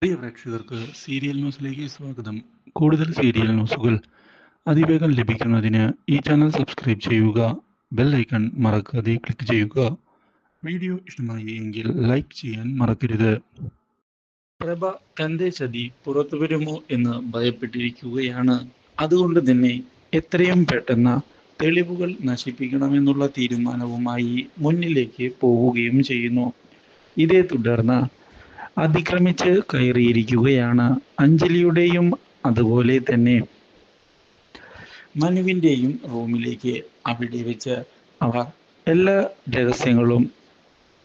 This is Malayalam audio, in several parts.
പ്രിയ പ്രേക്ഷകർക്ക് സീരിയൽ ന്യൂസിലേക്ക് സ്വാഗതം. കൂടുതൽ സീരിയൽ ന്യൂസുകൾ അതിവേഗം ലഭിക്കുന്നതിന് ഈ ചാനൽ സബ്സ്ക്രൈബ് ചെയ്യുക. ബെൽ ഐക്കൺ മറക്കാതെ ക്ലിക്ക് ചെയ്യുക. വീഡിയോ ഇഷ്ടമായി എങ്കിൽ ലൈക്ക് ചെയ്യാൻ മറക്കരുത്. പ്രഭ തന്റെ ചതി പുറത്തു വരുമോ എന്ന് ഭയപ്പെട്ടിരിക്കുകയാണ്. അതുകൊണ്ട് തന്നെ എത്രയും പെട്ടെന്ന് തെളിവുകൾ നശിപ്പിക്കണമെന്നുള്ള തീരുമാനവുമായി മുന്നിലേക്ക് പോവുകയും ചെയ്യുന്നു. ഇതേ തുടർന്ന് അതിക്രമിച്ച് കയറിയിരിക്കുകയാണ് അഞ്ജലിയുടെയും അതുപോലെ തന്നെ മനുവിൻ്റെയും റൂമിലേക്ക്. അവിടെ വെച്ച് അവർ എല്ലാ രഹസ്യങ്ങളും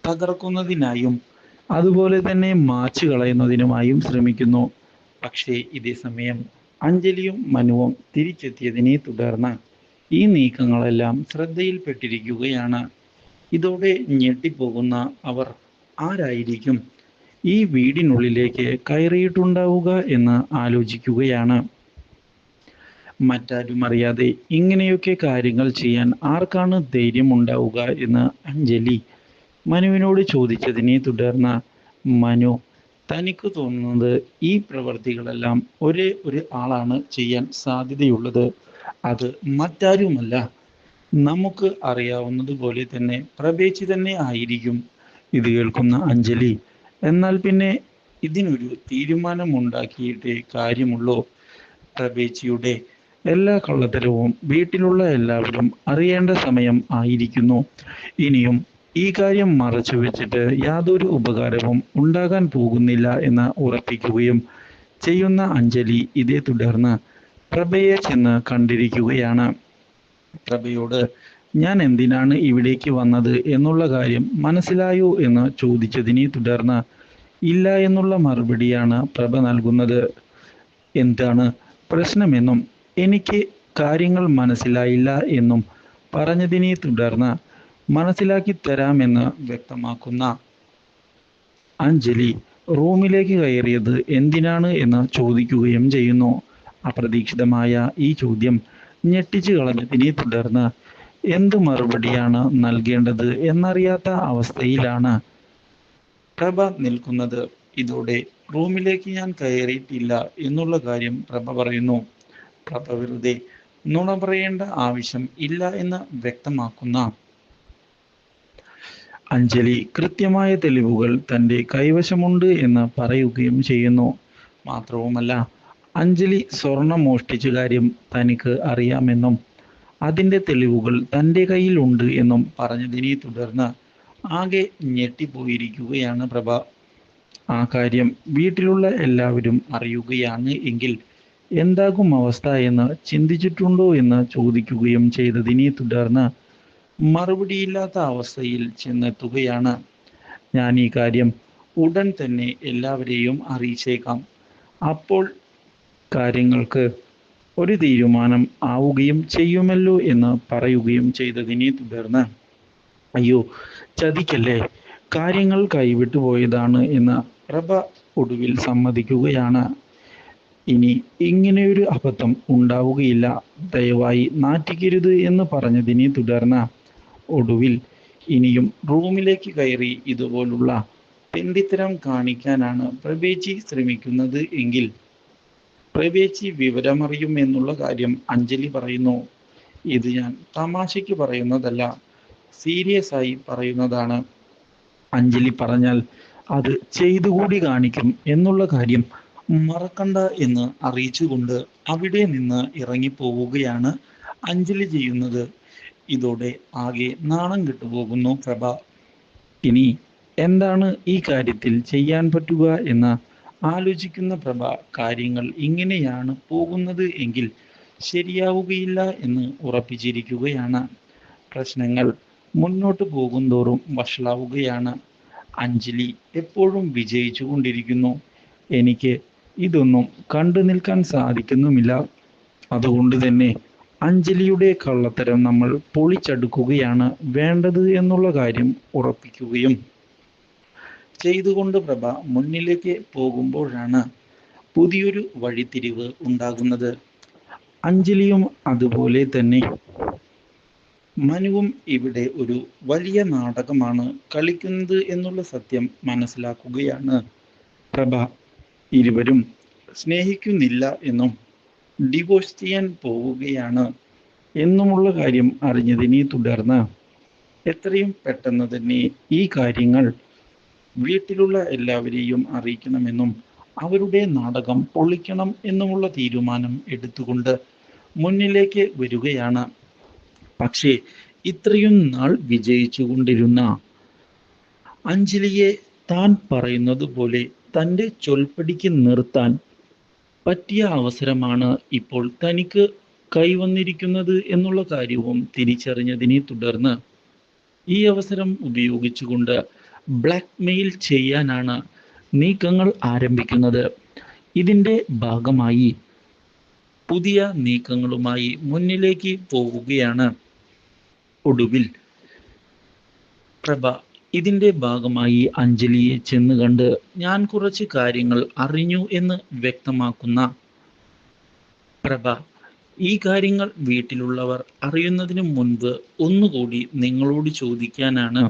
തകർക്കുന്നതിനായും അതുപോലെ തന്നെ മാച്ചു കളയുന്നതിനുമായും ശ്രമിക്കുന്നു. പക്ഷേ ഇതേ സമയം അഞ്ജലിയും മനുവും തിരിച്ചെത്തിയതിനെ തുടർന്ന് ഈ നീക്കങ്ങളെല്ലാം ശ്രദ്ധയിൽപ്പെട്ടിരിക്കുകയാണ്. ഇതോടെ ഞെട്ടിപ്പോകുന്ന അവർ ആരായിരിക്കും ഈ വീടിനുള്ളിലേക്ക് കയറിയിട്ടുണ്ടാവുക എന്ന് ആലോചിക്കുകയാണ്. മറ്റാരും അറിയാതെ ഇങ്ങനെയൊക്കെ കാര്യങ്ങൾ ചെയ്യാൻ ആർക്കാണ് ധൈര്യമുണ്ടാവുക എന്ന് അഞ്ജലി മനുവിനോട് ചോദിച്ചതിനെ തുടർന്ന് മനു തനിക്ക് തോന്നുന്നത് ഈ പ്രവർത്തികളെല്ലാം ഒരേ ഒരു ആളാണ് ചെയ്യാൻ സാധ്യതയുള്ളത്. അത് മറ്റാരുമല്ല, നമുക്ക് അറിയാവുന്നതുപോലെ തന്നെ പ്രഭേച്ചി തന്നെ ആയിരിക്കും. ഇത് കേൾക്കുന്ന അഞ്ജലി, എന്നാൽ പിന്നെ ഇതിനൊരു തീരുമാനമുണ്ടാക്കിയിട്ടേ കാര്യമുള്ളൂ. പ്രഭേച്ചിയുടെ എല്ലാ കള്ളത്തരവും വീട്ടിലുള്ള എല്ലാവരും അറിയേണ്ട സമയം ആയിരിക്കുന്നു. ഇനിയും ഈ കാര്യം മറച്ചു വെച്ചിട്ട് യാതൊരു ഉപകാരവും ഉണ്ടാകാൻ പോകുന്നില്ല എന്ന് ഉറപ്പിക്കുകയും ചെയ്യുന്ന അഞ്ജലി ഇതേ തുടർന്ന് പ്രഭയെ ചെന്ന് കണ്ടിരിക്കുകയാണ്. പ്രഭയോട് ഞാൻ എന്തിനാണ് ഇവിടേക്ക് വന്നത് എന്നുള്ള കാര്യം മനസ്സിലായോ എന്ന് ചോദിച്ചതിനെ തുടർന്ന് ഇല്ല എന്നുള്ള മറുപടിയാണ് പ്രഭ നൽകുന്നത്. എന്താണ് പ്രശ്നമെന്നും എനിക്ക് കാര്യങ്ങൾ മനസ്സിലായില്ല എന്നും പറഞ്ഞതിനെ തുടർന്ന് മനസ്സിലാക്കി തരാമെന്ന് വ്യക്തമാക്കുന്ന അഞ്ജലി റൂമിലേക്ക് കയറിയത് എന്തിനാണ് എന്ന് ചോദിക്കുകയും ചെയ്യുന്നു. അപ്രതീക്ഷിതമായ ഈ ചോദ്യം ഞെട്ടിച്ചു കളഞ്ഞതിനെ തുടർന്ന് എന്ത് മറുപടിയാണ് നൽകേണ്ടത് എന്നറിയാത്ത അവസ്ഥയിലാണ് പ്രഭ നിൽക്കുന്നത്. ഇതോടെ റൂമിലേക്ക് ഞാൻ കയറിയിട്ടില്ല എന്നുള്ള കാര്യം പ്രഭ പറയുന്നു. പ്രഭ വെറുതെ നുണ പറയേണ്ട ആവശ്യം ഇല്ല എന്ന് വ്യക്തമാക്കുന്ന അഞ്ജലി കൃത്യമായ തെളിവുകൾ തൻ്റെ കൈവശമുണ്ട് എന്ന് പറയുകയും ചെയ്യുന്നു. മാത്രവുമല്ല, അഞ്ജലി സ്വർണം മോഷ്ടിച്ച കാര്യം തനിക്ക് അറിയാമെന്നും അതിൻ്റെ തെളിവുകൾ തൻ്റെ കയ്യിലുണ്ട് എന്നും പറഞ്ഞതിനെ തുടർന്ന് ആകെ ഞെട്ടിപ്പോയിരിക്കുകയാണ് പ്രഭ. ആ കാര്യം വീട്ടിലുള്ള എല്ലാവരും അറിയുകയാണ് എങ്കിൽ എന്താകും അവസ്ഥ എന്ന് ചിന്തിച്ചിട്ടുണ്ടോ എന്ന് ചോദിക്കുകയും ചെയ്തതിനെ തുടർന്ന് മറുപടിയില്ലാത്ത അവസ്ഥയിൽ ചെന്നെത്തുകയാണ്. ഞാൻ ഈ കാര്യം ഉടൻ തന്നെ എല്ലാവരെയും അറിയിച്ചേക്കാം. അപ്പോൾ കാര്യങ്ങൾക്ക് ഒരു തീരുമാനം ആവുകയും ചെയ്യുമല്ലോ എന്ന് പറയുകയും ചെയ്തതിനെ തുടർന്ന് അയ്യോ ചതിക്കല്ലേ, കാര്യങ്ങൾ കൈവിട്ടു പോയതാണ് എന്ന് പ്രഭ ഒടുവിൽ സമ്മതിക്കുകയാണ്. ഇനി ഇങ്ങനെയൊരു അബദ്ധം ഉണ്ടാവുകയില്ല, ദയവായി നാറ്റിക്കരുത് എന്ന് പറഞ്ഞതിനെ തുടർന്ന് ഒടുവിൽ ഇനിയും റൂമിലേക്ക് കയറി ഇതുപോലുള്ള തെണ്ടിത്തരം കാണിക്കാനാണ് പ്രഭേച്ചി ശ്രമിക്കുന്നത് എങ്കിൽ പ്രഭേച്ചി വിവരമറിയും എന്നുള്ള കാര്യം അഞ്ജലി പറയുന്നു. ഇത് ഞാൻ തമാശയ്ക്ക് പറയുന്നതല്ല, സീരിയസ് ആയി പറയുന്നതാണ്. അഞ്ജലി പറഞ്ഞാൽ അത് ചെയ്തുകൂടി കാണിക്കും എന്നുള്ള കാര്യം മറക്കണ്ട എന്ന് അറിയിച്ചുകൊണ്ട് അവിടെ നിന്ന് ഇറങ്ങിപ്പോവുകയാണ് അഞ്ജലി ചെയ്യുന്നത്. ഇതോടെ ആകെ നാണം കെട്ടുപോകുന്നു പ്രഭ. ഇനി എന്താണ് ഈ കാര്യത്തിൽ ചെയ്യാൻ പറ്റുക എന്ന് ആലോചിക്കുന്ന പ്രഭ കാര്യങ്ങൾ ഇങ്ങനെയാണ് പോകുന്നത് എങ്കിൽ ശരിയാവുകയില്ല എന്ന് ഉറപ്പിച്ചിരിക്കുകയാണ്. പ്രശ്നങ്ങൾ മുന്നോട്ട് പോകുന്തോറും വഷളാവുകയാണ്. അഞ്ജലി എപ്പോഴും വിജയിച്ചു കൊണ്ടിരിക്കുന്നു. എനിക്ക് ഇതൊന്നും കണ്ടു നിൽക്കാൻ സാധിക്കുന്നുമില്ല. അതുകൊണ്ട് തന്നെ അഞ്ജലിയുടെ കള്ളത്തരം നമ്മൾ പൊളിച്ചടുക്കുകയാണ് വേണ്ടത് എന്നുള്ള കാര്യം ഉറപ്പിക്കുകയും ചെയ്തുകൊണ്ട് പ്രഭ മുന്നിലേക്ക് പോകുമ്പോഴാണ് പുതിയൊരു വഴിത്തിരിവ് ഉണ്ടാകുന്നത്. അഞ്ജലിയും അതുപോലെ തന്നെ മനുവും ഇവിടെ ഒരു വലിയ നാടകമാണ് കളിക്കുന്നത് എന്നുള്ള സത്യം മനസ്സിലാക്കുകയാണ് പ്രഭ. ഇരുവരും സ്നേഹിക്കുന്നില്ല എന്നും ഡിവോഴ്സ് ചെയ്യാൻ പോവുകയാണ് എന്നുമുള്ള കാര്യം അറിഞ്ഞതിനെ തുടർന്ന് എത്രയും പെട്ടെന്ന് തന്നെ ഈ കാര്യങ്ങൾ വീട്ടിലുള്ള എല്ലാവരെയും അറിയിക്കണമെന്നും അവരുടെ നാടകം പൊളിക്കണം എന്നുമുള്ള തീരുമാനം എടുത്തുകൊണ്ട് മുന്നിലേക്ക് വരികയാണ്. പക്ഷേ ഇത്രയും നാൾ വിജയിച്ചു കൊണ്ടിരുന്ന അഞ്ജലിയെ താൻ പറയുന്നത് പോലെ തൻ്റെ ചൊൽപ്പടിക്ക് നിർത്താൻ പറ്റിയ അവസരമാണ് ഇപ്പോൾ തനിക്ക് കൈവന്നിരിക്കുന്നത് എന്നുള്ള കാര്യവും തിരിച്ചറിഞ്ഞതിനെ തുടർന്ന് ഈ അവസരം ഉപയോഗിച്ചുകൊണ്ട് ബ്ലാക്ക് മെയിൽ ചെയ്യാനാണ് നീക്കങ്ങൾ ആരംഭിക്കുന്നത്. ഇതിൻ്റെ ഭാഗമായി പുതിയ നീക്കങ്ങളുമായി മുന്നിലേക്ക് പോവുകയാണ്. ഒടുവിൽ പ്രഭ ഇതിൻ്റെ ഭാഗമായി അഞ്ജലിയെ ചെന്ന് കണ്ട് ഞാൻ കുറച്ച് കാര്യങ്ങൾ അറിഞ്ഞു എന്ന് വ്യക്തമാക്കുന്ന പ്രഭ ഈ കാര്യങ്ങൾ വീട്ടിലുള്ളവർ അറിയുന്നതിന് മുൻപ് ഒന്നുകൂടി നിങ്ങളോട് ചോദിക്കാനാണ്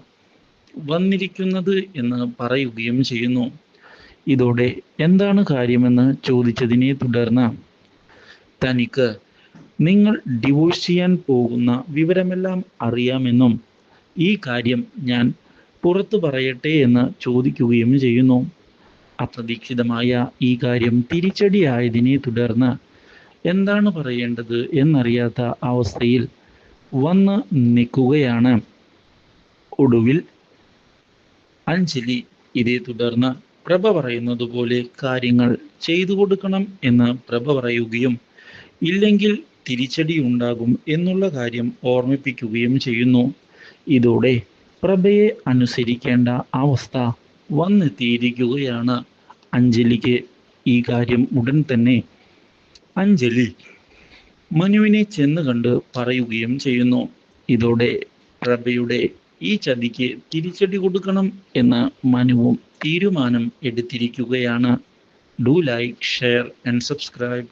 വന്നിരിക്കുന്നത് എന്ന് പറയുകയും ചെയ്യുന്നു. ഇതോടെ എന്താണ് കാര്യമെന്ന് ചോദിച്ചതിനെ തുടർന്ന് തനിക്ക് നിങ്ങൾ ഡിവോഴ്സ് ചെയ്യാൻ പോകുന്ന വിവരമെല്ലാം അറിയാമെന്നും ഈ കാര്യം ഞാൻ പുറത്തു പറയട്ടെ എന്ന് ചോദിക്കുകയും ചെയ്യുന്നു. അപ്രതീക്ഷിതമായ ഈ കാര്യം തിരിച്ചടിയായതിനെ തുടർന്ന് എന്താണ് പറയേണ്ടത് എന്നറിയാത്ത അവസ്ഥയിൽ വന്ന് നിൽക്കുകയാണ്. ഒടുവിൽ അഞ്ജലി ഇതേ തുടർന്ന് പ്രഭ പറയുന്നത് പോലെ കാര്യങ്ങൾ ചെയ്തു കൊടുക്കണം എന്ന് പ്രഭ പറയുകയും ഇല്ലെങ്കിൽ തിരിച്ചടി ഉണ്ടാകും എന്നുള്ള കാര്യം ഓർമ്മിപ്പിക്കുകയും ചെയ്യുന്നു. ഇതോടെ പ്രഭയെ അനുസരിക്കേണ്ട അവസ്ഥ വന്നെത്തിയിരിക്കുകയാണ് അഞ്ജലിക്ക്. ഈ കാര്യം ഉടൻ തന്നെ അഞ്ജലി മനുവിനെ ചെന്ന് കണ്ട് പറയുകയും ചെയ്യുന്നു. ഇതോടെ പ്രഭയുടെ ഈ ചതിക്ക് തിരിച്ചടി കൊടുക്കണം എന്ന് മനുവും തീരുമാനം എടുത്തിരിക്കുകയാണ്. Do like, share and subscribe.